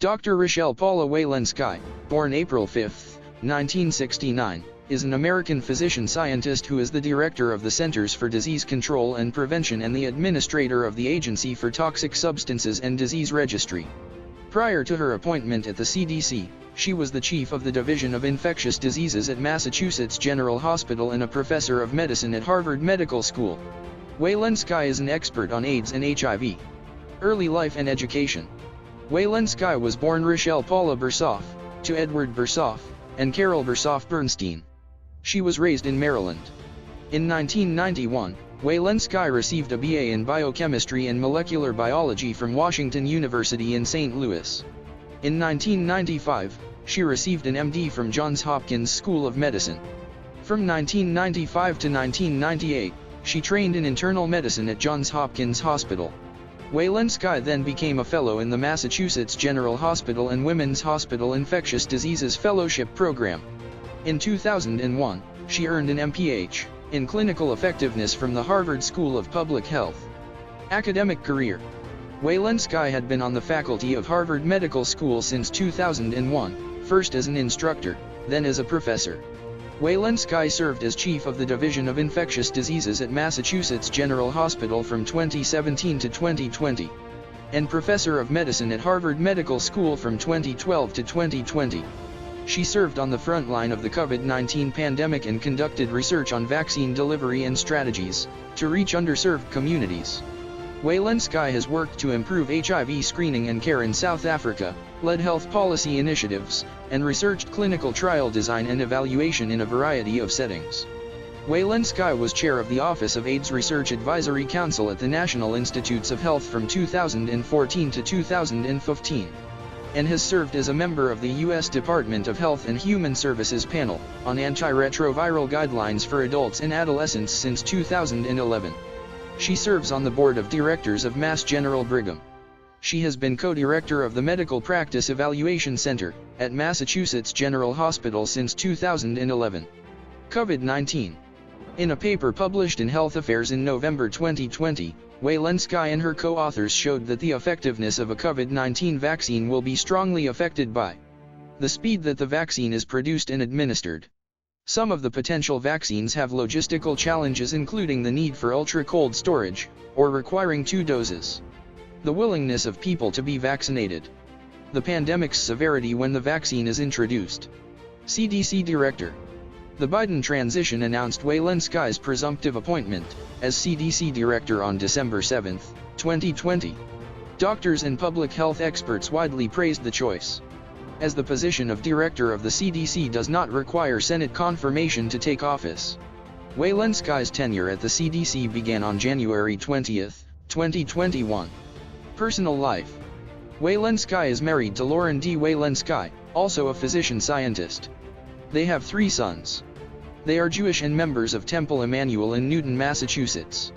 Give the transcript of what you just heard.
Dr. Rochelle Paula Walensky, born April 5, 1969, is an American physician-scientist who is the director of the Centers for Disease Control and Prevention and the administrator of the Agency for Toxic Substances and Disease Registry. Prior to her appointment at the CDC, she was the chief of the Division of Infectious Diseases at Massachusetts General Hospital and a professor of medicine at Harvard Medical School. Walensky is an expert on AIDS and HIV. Early life and education. Walensky was born Rochelle Paula Bersoff, to Edward Bersoff, and Carol Bersoff Bernstein. She was raised in Maryland. In 1991, Walensky received a BA in biochemistry and molecular biology from Washington University in St. Louis. In 1995, she received an MD from Johns Hopkins School of Medicine. From 1995 to 1998, she trained in internal medicine at Johns Hopkins Hospital. Walensky then became a fellow in the Massachusetts General Hospital and Women's Hospital Infectious Diseases Fellowship Program. In 2001, she earned an MPH in clinical effectiveness from the Harvard School of Public Health. Academic career. Walensky had been on the faculty of Harvard Medical School since 2001, first as an instructor, then as a professor. Walensky served as chief of the Division of Infectious Diseases at Massachusetts General Hospital from 2017 to 2020, and professor of medicine at Harvard Medical School from 2012 to 2020. She served on the front line of the COVID-19 pandemic and conducted research on vaccine delivery and strategies to reach underserved communities. Walensky has worked to improve HIV screening and care in South Africa, led health policy initiatives, and researched clinical trial design and evaluation in a variety of settings. Walensky was chair of the Office of AIDS Research Advisory Council at the National Institutes of Health from 2014 to 2015, and has served as a member of the U.S. Department of Health and Human Services panel on antiretroviral guidelines for adults and adolescents since 2011. She serves on the board of directors of Mass General Brigham. She has been co-director of the Medical Practice Evaluation Center at Massachusetts General Hospital since 2011. COVID-19. In a paper published in Health Affairs in November 2020, Walensky and her co-authors showed that the effectiveness of a COVID-19 vaccine will be strongly affected by the speed that the vaccine is produced and administered. Some of the potential vaccines have logistical challenges, including the need for ultra-cold storage, or requiring 2 doses. The willingness of people to be vaccinated. The pandemic's severity when the vaccine is introduced. CDC Director. The Biden transition announced Walensky's presumptive appointment as CDC Director on December 7, 2020. Doctors and public health experts widely praised the choice, as the position of Director of the CDC does not require Senate confirmation to take office. Walensky's tenure at the CDC began on January 20, 2021. Personal life. Walensky is married to Lauren D. Walensky, also a physician-scientist. They have 3 sons. They are Jewish and members of Temple Emmanuel in Newton, Massachusetts.